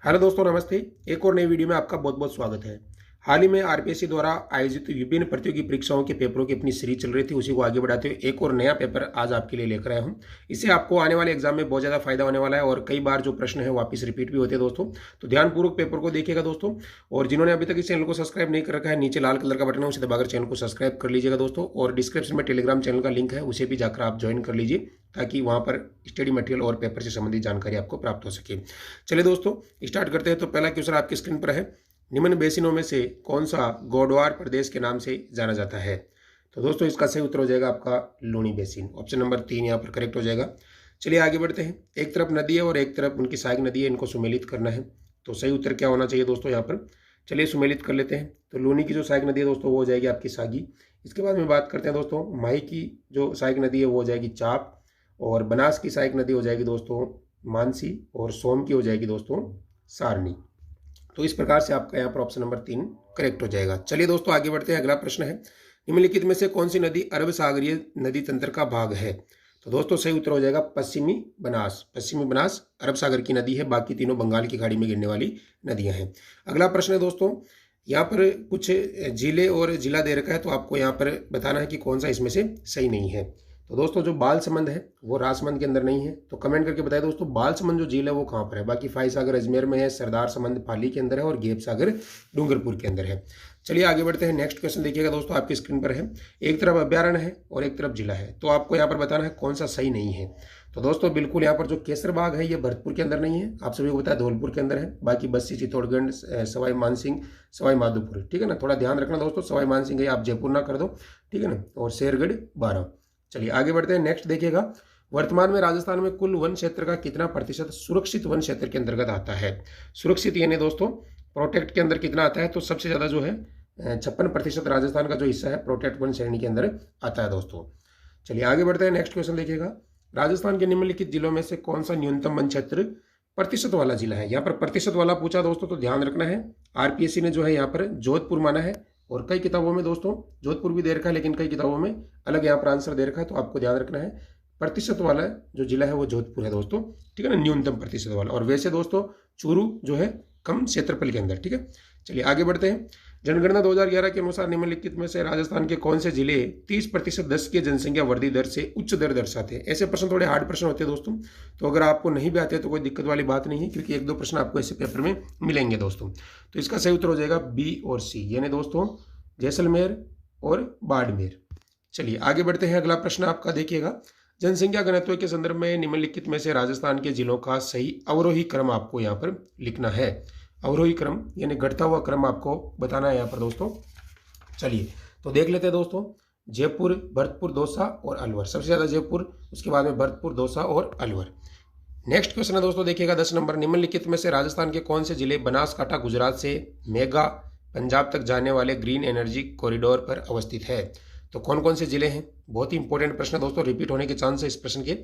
Hello दोस्तों, नमस्ते। एक और नई वीडियो में आपका बहुत बहुत स्वागत है। हाल ही में आरपीएससी द्वारा आयोजित विभिन्न प्रतियोगी परीक्षाओं के पेपरों की अपनी सीरीज चल रही थी, उसी को आगे बढ़ाते हुए एक और नया पेपर आज आपके लिए लेकर आया हूं। इससे आपको आने वाले एग्जाम में बहुत ज़्यादा फायदा होने वाला है और कई बार जो प्रश्न है वापस रिपीट भी होते हैं दोस्तों। तो ध्यानपूर्वक पेपर को देखिएगा दोस्तों। और जिन्होंने अभी तक इस चैनल को सब्सक्राइब नहीं कर रखा है, नीचे लाल कलर का बटन है, उसे दबाकर चैनल को सब्सक्राइब कर लीजिएगा दोस्तों। और डिस्क्रिप्शन में टेलीग्राम चैनल का लिंक है, उसे भी जाकर आप ज्वाइन कर लीजिए ताकि वहां पर स्टडी मटेरियल और पेपर से संबंधित जानकारी आपको प्राप्त हो सके। चलिए दोस्तों, स्टार्ट करते हैं। तो पहला क्वेश्चन आपकी स्क्रीन पर है, निम्न बेसिनों में से कौन सा गोडवार प्रदेश के नाम से जाना जाता है? तो दोस्तों इसका सही उत्तर हो जाएगा आपका लूनी बेसिन। ऑप्शन नंबर 3 यहाँ पर करेक्ट हो जाएगा। चलिए आगे बढ़ते हैं। एक तरफ नदी है और एक तरफ उनकी सहायक नदी है, इनको सुमेलित करना है। तो सही उत्तर क्या होना चाहिए दोस्तों यहाँ पर? चलिए सुमेलित कर लेते हैं। तो लूनी की जो सहायक नदी है दोस्तों वो हो जाएगी आपकी सागी। इसके बाद में बात करते हैं दोस्तों, माही की जो सहायक नदी है वो हो जाएगी चाप। और बनास की सहायक नदी हो जाएगी दोस्तों मानसी। और सोम की हो जाएगी दोस्तों सारनी। तो इस प्रकार से आपका यहाँ पर ऑप्शन नंबर 3 करेक्ट हो जाएगा। चलिए दोस्तों आगे बढ़ते हैं। अगला प्रश्न है, निम्नलिखित में से कौन सी नदी अरब सागरीय नदी तंत्र का भाग है? तो दोस्तों सही उत्तर हो जाएगा पश्चिमी बनास। पश्चिमी बनास अरब सागर की नदी है, बाकी तीनों बंगाल की खाड़ी में गिरने वाली नदियां हैं। अगला प्रश्न है दोस्तों, यहाँ पर कुछ जिले और जिला दे रखा है, तो आपको यहाँ पर बताना है कि कौन सा इसमें से सही नहीं है। तो दोस्तों जो बाल समंद है वो राजसमंद के अंदर नहीं है, तो कमेंट करके बताएं दोस्तों बाल समंद जो झील है वो कहाँ पर है। बाकी फाई सागर अजमेर में है, सरदार समंद पाली के अंदर है और गेप सागर डूंगरपुर के अंदर है। चलिए आगे बढ़ते हैं। नेक्स्ट क्वेश्चन देखिएगा दोस्तों, आपकी स्क्रीन पर है, एक तरफ अभ्यारण्य है और एक तरफ जिला है, तो आपको यहाँ पर बताना है कौन सा सही नहीं है। तो दोस्तों बिल्कुल यहाँ पर जो केसर बाग है ये भरतपुर के अंदर नहीं है, आप सभी को पता है धौलपुर के अंदर है। बाकी बस्सी, चित्तौड़गढ़, सवाई मानसिंह, सवाई माधोपुर, ठीक है ना। थोड़ा ध्यान रखना दोस्तों, सवाई मानसिंह है आप जयपुर ना कर दो, ठीक है ना। और शेरगढ़ 12। चलिए आगे बढ़ते हैं। नेक्स्ट देखिएगा, वर्तमान में राजस्थान में कुल वन क्षेत्र का कितना प्रतिशत सुरक्षित वन क्षेत्र के अंतर्गत आता है? सुरक्षित यानी दोस्तों प्रोटेक्ट के अंदर कितना आता है? तो सबसे ज्यादा जो है 56% राजस्थान का जो हिस्सा है प्रोटेक्ट वन श्रेणी के अंदर आता है दोस्तों। चलिए आगे बढ़ते हैं। नेक्स्ट क्वेश्चन देखिएगा, राजस्थान के निम्नलिखित जिलों में से कौन सा न्यूनतम वन क्षेत्र प्रतिशत वाला जिला है? यहाँ पर प्रतिशत वाला पूछा दोस्तों, तो ध्यान रखना है आरपीएससी ने जो है यहाँ पर जोधपुर माना है। और कई किताबों में दोस्तों जोधपुर भी दे रखा है, लेकिन कई किताबों में अलग यहाँ पर आंसर दे रखा है, तो आपको ध्यान रखना है प्रतिशत वाला जो जिला है वो जोधपुर है दोस्तों, ठीक है ना, न्यूनतम प्रतिशत वाला। और वैसे दोस्तों चूरू जो है कम क्षेत्रफल के अंदर, ठीक है। चलिए आगे बढ़ते हैं। जनगणना 2011 के अनुसार निम्नलिखित में से राजस्थान के कौन से जिले 30% 10 की जनसंख्या वृद्धि दर से उच्च दर दर्शाते हैं? ऐसे प्रश्न थोड़े हार्ड प्रश्न होते हैं दोस्तों, तो अगर आपको नहीं भी आते तो कोई दिक्कत वाली बात नहीं है, क्योंकि एक दो प्रश्न आपको ऐसे पेपर में मिलेंगे दोस्तों। तो इसका सही उत्तर हो जाएगा बी और सी, यानी दोस्तों जैसलमेर और बाड़मेर। चलिए आगे बढ़ते हैं। अगला प्रश्न आपका देखिएगा, जनसंख्या घनत्व के संदर्भ में निम्नलिखित में से राजस्थान के जिलों का सही अवरोही क्रम आपको यहाँ पर लिखना है। अवरोही क्रम यानी घटता हुआ क्रम आपको बताना है यहाँ पर दोस्तों। चलिए तो देख लेते हैं दोस्तों, जयपुर, भरतपुर, दौसा और अलवर। सबसे ज्यादा जयपुर, उसके बाद में भरतपुर, दौसा और अलवर। नेक्स्ट क्वेश्चन है दोस्तों देखिएगा 10 नंबर, निम्नलिखित में से राजस्थान के कौन से जिले बनासकांठा गुजरात से मेगा पंजाब तक जाने वाले ग्रीन एनर्जी कॉरिडोर पर अवस्थित है? तो कौन कौन से जिले हैं? बहुत ही इंपॉर्टेंट प्रश्न है दोस्तों, रिपीट होने के चांस है इस प्रश्न के।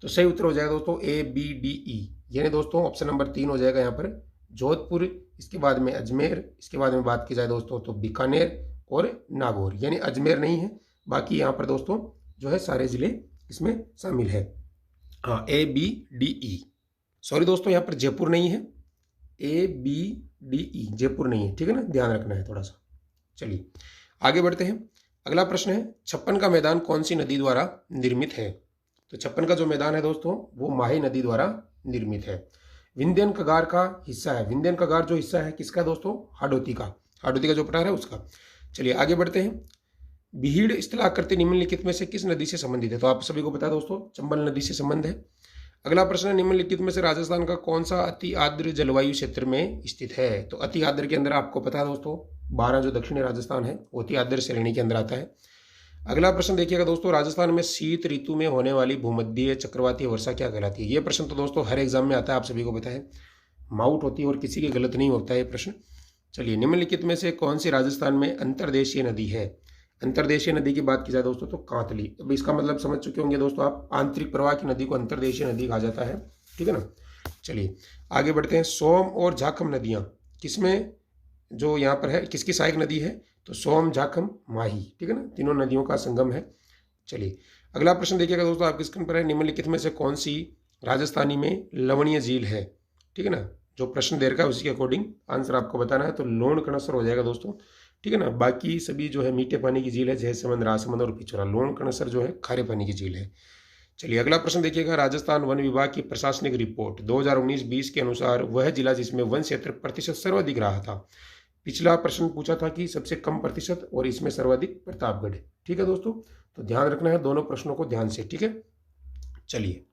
तो सही उत्तर हो जाएगा दोस्तों ए बी डी ई, यानी दोस्तों ऑप्शन नंबर 3 हो जाएगा यहाँ पर जोधपुर, इसके बाद में अजमेर, इसके बाद में बात की जाए दोस्तों तो बीकानेर और नागौर। यानी अजमेर नहीं है, बाकी यहाँ पर दोस्तों जो है सारे जिले इसमें शामिल है। हाँ, A B D E, sorry दोस्तों यहाँ पर जयपुर नहीं है, A B D E Jaipur नहीं है, ठीक है ना, ध्यान रखना है थोड़ा सा। चलिए आगे बढ़ते हैं। अगला प्रश्न है, छप्पन का मैदान कौन सी नदी द्वारा निर्मित है? तो छप्पन का जो मैदान है दोस्तों वो माही नदी द्वारा निर्मित है। विंध्यन कगार का हिस्सा है, विंध्यन कगार जो हिस्सा है किसका दोस्तों? हाडोती का, हाडोती का जो पठार है उसका। चलिए आगे बढ़ते हैं। बीहड़ स्थलाकृति निम्नलिखित में से किस नदी से संबंधित है? तो आप सभी को पता है दोस्तों चंबल नदी से संबंध है। अगला प्रश्न है, निम्नलिखित में से राजस्थान का कौन सा अति आर्द्र जलवायु क्षेत्र में स्थित है? तो अति आर्द्र के अंदर आपको पता है दोस्तों 12 जो दक्षिणी राजस्थान है वो अति आर्द्र श्रेणी के अंदर आता है। अगला प्रश्न देखिएगा दोस्तों, राजस्थान में शीत ऋतु में होने वाली भूमध्यीय चक्रवातीय वर्षा क्या कहलाती है? ये प्रश्न तो दोस्तों हर एग्जाम में आता है, आप सभी को पता है, माउट होती है और किसी के गलत नहीं होता है ये प्रश्न। चलिए निम्नलिखित में से कौन सी राजस्थान में अंतर्देशीय नदी है? अंतर्देशीय नदी की बात की जाए दोस्तों तो कांतली। अब इसका मतलब समझ चुके होंगे दोस्तों आप, आंतरिक प्रवाह की नदी को अंतर्देशीय नदी कहा जाता है, ठीक है ना। चलिए आगे बढ़ते हैं। सोम और झाखम नदियां किसमें जो यहाँ पर है, किसकी सहायक नदी है? तो सोम, झाखम, माही, ठीक है ना, तीनों नदियों का संगम है। चलिए अगला प्रश्न देखिएगा दोस्तों आपकी स्क्रीन पर है, निम्नलिखित में से कौन सी राजस्थानी में लवणीय झील है? ठीक है ना, जो प्रश्न दे रखा है उसी के अकॉर्डिंग आंसर आपको बताना है। तो लोण कणसर हो जाएगा दोस्तों, ठीक है ना। बाकी सभी जो है मीठे पानी की झील है, जयसमंद, राजसमंद और पिछोरा। लोण कणसर जो है खारे पानी की झील है। चलिए अगला प्रश्न देखिएगा, राजस्थान वन विभाग की प्रशासनिक रिपोर्ट 2019-20 के अनुसार वह जिला जिसमें वन क्षेत्र प्रतिशत सर्वाधिक रहा था। पिछला प्रश्न पूछा था कि सबसे कम प्रतिशत, और इसमें सर्वाधिक प्रतापगढ़। ठीक है दोस्तों, तो ध्यान रखना है दोनों प्रश्नों को ध्यान से, ठीक है। चलिए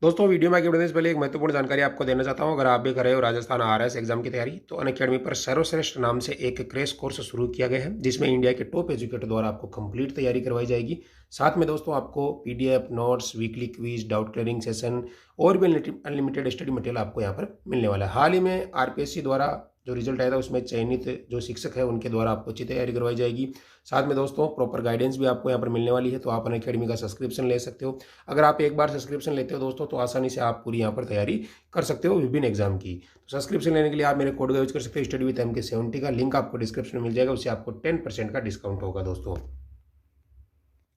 दोस्तों, वीडियो में आगे बढ़ने से पहले एक महत्वपूर्ण जानकारी आपको देना चाहता हूं। अगर आप भी कर रहे हो राजस्थान आरएस एग्जाम की तैयारी, तो अनअकैडमी पर सर्वश्रेष्ठ नाम से एक क्रैश कोर्स शुरू किया गया है, जिसमें इंडिया के टॉप एजुकेटर द्वारा आपको कंप्लीट तैयारी करवाई जाएगी। साथ में दोस्तों आपको PDF, notes, weekly quiz, doubt clearing session और भी अनलिमिटेड स्टडी मटेरियल आपको यहाँ पर मिलने वाला है। हाल ही में आरपीएससी द्वारा जो रिजल्ट आया था उसमें चयनित जो शिक्षक है उनके द्वारा आपको अच्छी तैयारी करवाई जाएगी। साथ में दोस्तों प्रॉपर गाइडेंस भी आपको यहाँ पर मिलने वाली है। तो आप अनअकैडमी का सब्सक्रिप्शन ले सकते हो। अगर आप एक बार सब्सक्रिप्शन लेते हो दोस्तों, तो आसानी से आप पूरी यहाँ पर तैयारी कर सकते हो विभिन्न एग्जाम की। तो सब्सक्रिप्शन लेने के लिए आप मेरे कोड का यूज कर सकते हो, स्टडी विद MK 70 का। लिंक आपको डिस्क्रिप्शन में मिल जाएगा, उससे आपको 10% का डिस्काउंट होगा दोस्तों।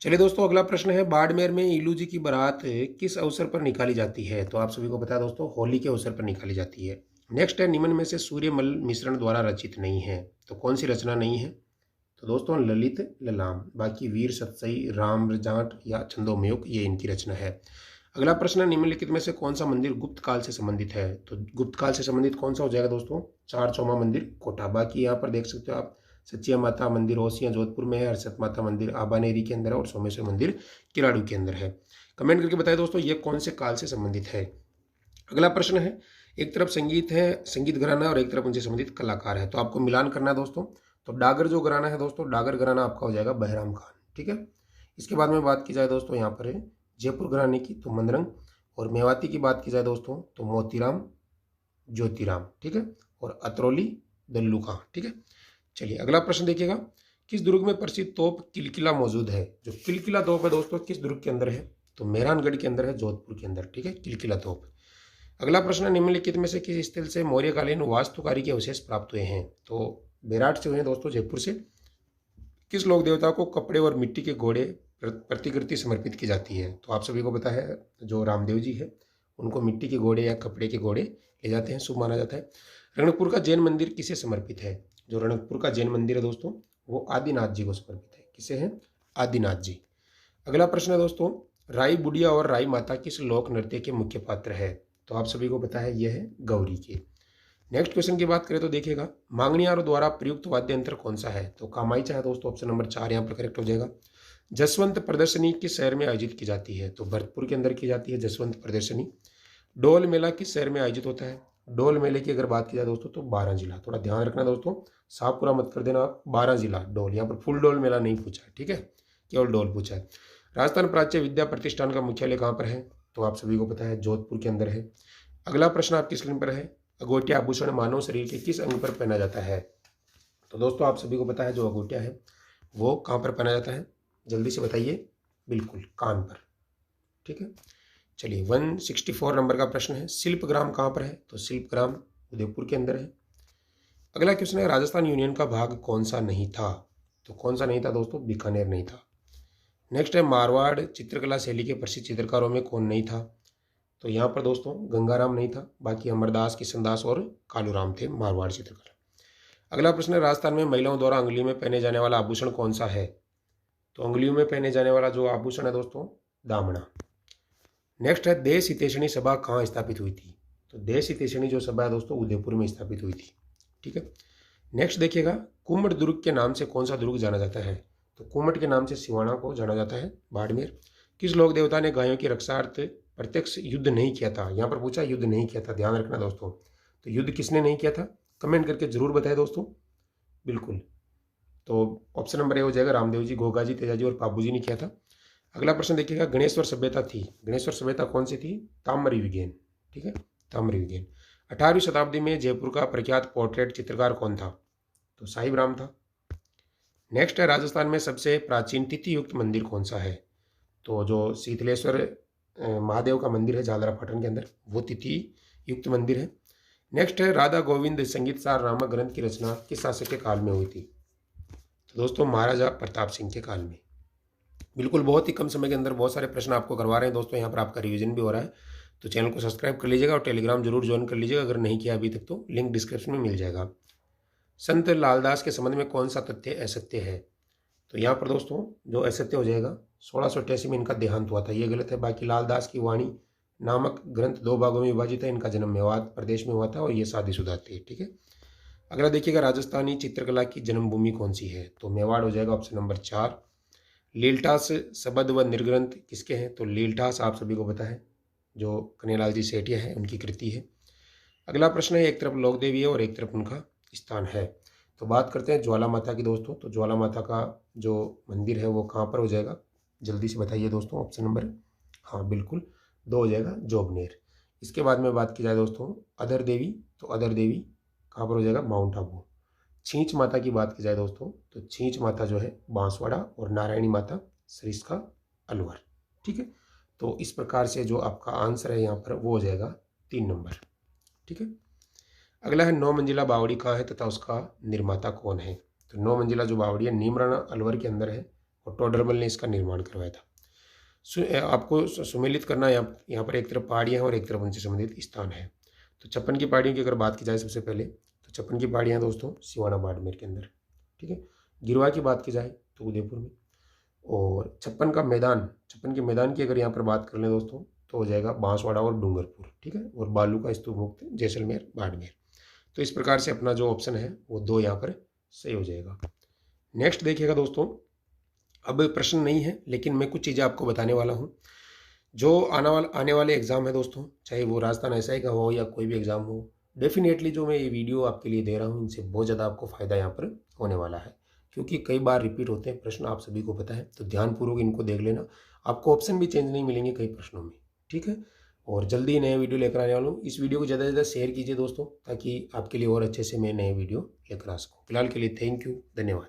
चलिए दोस्तों, अगला प्रश्न है, बाड़मेर में इलू जी की बारात किस अवसर पर निकाली जाती है। तो आप सभी को पता है दोस्तों, होली के अवसर पर निकाली जाती है। नेक्स्ट है, निम्न में से सूर्यमल मिश्रण द्वारा रचित नहीं है। तो कौन सी रचना नहीं है। तो दोस्तों ललित ललाम, बाकी वीर सतसई, राम जाट या छंदोमयुग, ये इनकी रचना है। अगला प्रश्न, निम्नलिखित में से कौन सा मंदिर गुप्त काल से संबंधित है। तो गुप्त काल से संबंधित कौन सा हो जाएगा दोस्तों, चार चौमा मंदिर कोटा। बाकी यहाँ पर देख सकते हो आप, सचिया माता मंदिर ओसिया जोधपुर में है, हर्षद माता मंदिर आबानेरी के अंदर है, और सोमेश्वर मंदिर किलाड़ू के अंदर है। कमेंट करके बताएं दोस्तों ये कौन से काल से संबंधित है। अगला प्रश्न है, एक तरफ संगीत है, संगीत घराना, और एक तरफ उनसे संबंधित कलाकार है। तो आपको मिलान करना है दोस्तों। तो डागर जो घराना है दोस्तों, डागर घराना आपका हो जाएगा बहराम खान, ठीक है। इसके बाद में बात की जाए दोस्तों, यहाँ पर है जयपुर घराने की, तो मंदरंग। और मेवाती की बात की जाए दोस्तों, तो मोतीराम ज्योतिराम, ठीक है। और अतरौली दल्लू खां, ठीक है। चलिए अगला प्रश्न देखिएगा, किस दुर्ग में प्रसिद्ध तोप किलकिला मौजूद है। जो किलकिला तोप है दोस्तों, किस दुर्ग के अंदर है। तो मेहरानगढ़ के अंदर है, जोधपुर के अंदर, ठीक है, किलकिला तोप। अगला प्रश्न, निम्नलिखित में से किस स्थल से मौर्यकालीन वास्तुकारी के अवशेष प्राप्त हुए हैं। तो बेराट से हुए हैं दोस्तों, जयपुर से। किस लोक देवता को कपड़े और मिट्टी के घोड़े प्रतिकृति समर्पित की जाती है। तो आप सभी को पता है, जो रामदेव जी है उनको मिट्टी के घोड़े या कपड़े के घोड़े ले जाते हैं, शुभ माना जाता है। रणकपुर का जैन मंदिर किसे समर्पित है। जो रणकपुर का जैन मंदिर है दोस्तों, वो आदिनाथ जी को समर्पित है। किसे है, आदिनाथ जी। अगला प्रश्न है दोस्तों, राई बुढ़िया और राई माता किस लोक नृत्य के मुख्य पात्र है। तो आप सभी को पता है, यह है गौरी के। नेक्स्ट क्वेश्चन की बात करें तो देखिएगा, मांगनियारों द्वारा प्रयुक्त वाद्य यंत्र कौन सा है। तो कामाइचा है दोस्तों, ऑप्शन नंबर 4 यहाँ पर करेक्ट हो जाएगा। जसवंत प्रदर्शनी किस शहर में आयोजित की जाती है। तो भरतपुर के अंदर की जाती है जसवंत प्रदर्शनी। डोल मेला किस शहर में आयोजित होता है। डोल मेले की अगर बात की जाए दोस्तों, तो 12 जिला। थोड़ा ध्यान रखना दोस्तों, साफ पूरा मत कर देना आप, 12 जिला डोल। यहाँ पर फुल डोल मेला नहीं पूछा है, ठीक है, केवल डोल पूछा है। राजस्थान प्राच्य विद्या प्रतिष्ठान का मुख्यालय कहाँ पर है। तो आप सभी को पता है, जोधपुर के अंदर है। अगला प्रश्न आपकी स्क्रीन पर है, अगोटिया आभूषण मानव शरीर के किस अंग पर पहना जाता है। तो दोस्तों आप सभी को पता है, जो अगोटिया है वो कहाँ पर पहना जाता है, जल्दी से बताइए। बिल्कुल कान पर, ठीक है। चलिए 164 नंबर का प्रश्न है, शिल्पग्राम कहाँ पर है। तो शिल्पग्राम उदयपुर के अंदर है। अगला क्वेश्चन है, राजस्थान यूनियन का भाग कौन सा नहीं था। तो कौन सा नहीं था दोस्तों, बीकानेर नहीं था। नेक्स्ट है, मारवाड़ चित्रकला शैली के प्रसिद्ध चित्रकारों में कौन नहीं था। तो यहाँ पर दोस्तों गंगाराम नहीं था, बाकी अमरदास, किशनदास और कालूराम थे मारवाड़ चित्रकला। अगला प्रश्न है, राजस्थान में महिलाओं द्वारा अंगुली में पहने जाने वाला आभूषण कौन सा है। तो अंगुलियों में पहने जाने वाला जो आभूषण है दोस्तों, दामना। नेक्स्ट है, देश हितैषणी सभा कहाँ स्थापित हुई थी। तो देश हितैषणी जो सभा है दोस्तों, उदयपुर में स्थापित हुई थी, ठीक है। नेक्स्ट देखिएगा, कुम्मट दुर्ग के नाम से कौन सा दुर्ग जाना जाता है। तो कुम्मट के नाम से सिवाना को जाना जाता है, बाड़मेर। किस लोक देवता ने गायों की रक्षार्थ प्रत्यक्ष युद्ध नहीं किया था। यहाँ पर पूछा युद्ध नहीं किया था, ध्यान रखना दोस्तों। तो युद्ध किसने नहीं किया था, कमेंट करके जरूर बताएं दोस्तों। बिल्कुल, तो ऑप्शन नंबर ए हो जाएगा, रामदेव जी, घोगा जी, तेजा जी और पाबू जी ने किया था। अगला प्रश्न देखिएगा, गणेश्वर सभ्यता थी, गणेश्वर सभ्यता कौन सी थी, ताम्री विज्ञान, ठीक है, ताम्री विज्ञान। 18वीं शताब्दी में जयपुर का प्रख्यात पोर्ट्रेट चित्रकार कौन था। तो साहिब राम था। नेक्स्ट है, राजस्थान में सबसे प्राचीन तिथि युक्त मंदिर कौन सा है। तो जो शीतलेश्वर महादेव का मंदिर है झालरा पाटन के अंदर, वो तिथि युक्त मंदिर है। नेक्स्ट है, राधा गोविंद संगीत सार नामक ग्रंथ की रचना किस शासक के काल में हुई थी। तो दोस्तों महाराजा प्रताप सिंह के काल में। बिल्कुल बहुत ही कम समय के अंदर बहुत सारे प्रश्न आपको करवा रहे हैं दोस्तों, यहाँ पर आपका रिवीजन भी हो रहा है। तो चैनल को सब्सक्राइब कर लीजिएगा और टेलीग्राम जरूर ज्वाइन कर लीजिएगा अगर नहीं किया अभी तक, तो लिंक डिस्क्रिप्शन में मिल जाएगा। संत लालदास के संबंध में कौन सा तथ्य असत्य है? तो यहाँ पर दोस्तों जो असत्य हो जाएगा, 1688 में इनका देहांत हुआ था, ये गलत है। बाकी लालदास की वाणी नामक ग्रंथ 2 भागों में विभाजित है। इनका जन्म मेवाड़ प्रदेश में हुआ था और ये शादीशुदा थे। ठीक है, अगला देखिएगा, राजस्थानी चित्रकला की जन्मभूमि कौन सी है? तो मेवाड़ हो जाएगा ऑप्शन नंबर 4। लीलठास शबद व निर्ग्रंथ किसके हैं? तो लीलठास आप सभी को पता है, जो कन्हैयालाल जी सेठिया है उनकी कृति है। अगला प्रश्न है, एक तरफ लोक देवी है और एक तरफ उनका स्थान है। तो बात करते हैं ज्वाला माता की दोस्तों। तो ज्वाला माता का जो मंदिर है वो कहाँ पर हो जाएगा? जल्दी से बताइए दोस्तों, ऑप्शन नंबर, हाँ बिल्कुल 2 हो जाएगा, जोबनेर। इसके बाद में बात की जाए दोस्तों अधर देवी, तो अधर देवी कहाँ पर हो जाएगा? माउंट आबू। छींच माता की बात की जाए दोस्तों, तो छींच माता जो है बांसवाड़ा, और नारायणी माता सरिस्का अलवर। ठीक है, तो इस प्रकार से जो आपका आंसर है यहाँ पर वो हो जाएगा 3 नंबर। ठीक है, अगला है 9 मंजिला बावड़ी कहाँ है तथा उसका निर्माता कौन है? तो 9 मंजिला जो बावड़ी है नीमराना अलवर के अंदर है और टोडरमल ने इसका निर्माण करवाया था। आपको सुमेलित करना, यहाँ पर एक तरफ पहाड़ियाँ हैं और एक तरफ उनसे संबंधित स्थान है। तो 56 की पहाड़ियों की अगर बात की जाए सबसे पहले, तो 56 की पहाड़ियाँ दोस्तों सिवाना बाड़मेर के अंदर। ठीक है, गिरवा की बात की जाए तो उदयपुर में, और 56 का मैदान, 56 के मैदान की अगर यहाँ पर बात कर लें दोस्तों तो हो जाएगा बांसवाड़ा और डूंगरपुर। ठीक है, और बालू का स्तूप मुक्त जैसलमेर बाड़मेर। तो इस प्रकार से अपना जो ऑप्शन है वो 2 यहाँ पर सही हो जाएगा। नेक्स्ट देखिएगा दोस्तों, अब प्रश्न नहीं है लेकिन मैं कुछ चीज़ें आपको बताने वाला हूँ। जो आने वाले एग्ज़ाम है दोस्तों, चाहे वो राजस्थान एसआई का हो या कोई भी एग्ज़ाम हो, डेफिनेटली जो मैं ये वीडियो आपके लिए दे रहा हूँ इनसे बहुत ज़्यादा आपको फ़ायदा यहाँ पर होने वाला है, क्योंकि कई बार रिपीट होते हैं प्रश्न, आप सभी को पता है। तो ध्यानपूर्वक इनको देख लेना, आपको ऑप्शन भी चेंज नहीं मिलेंगे कई प्रश्नों में। ठीक है, और जल्दी ही नए वीडियो लेकर आने वाला हूँ। इस वीडियो को ज़्यादा से ज़्यादा शेयर कीजिए दोस्तों, ताकि आपके लिए और अच्छे से मैं नए वीडियो लेकर आ सकूँ। फिलहाल के लिए थैंक यू, धन्यवाद।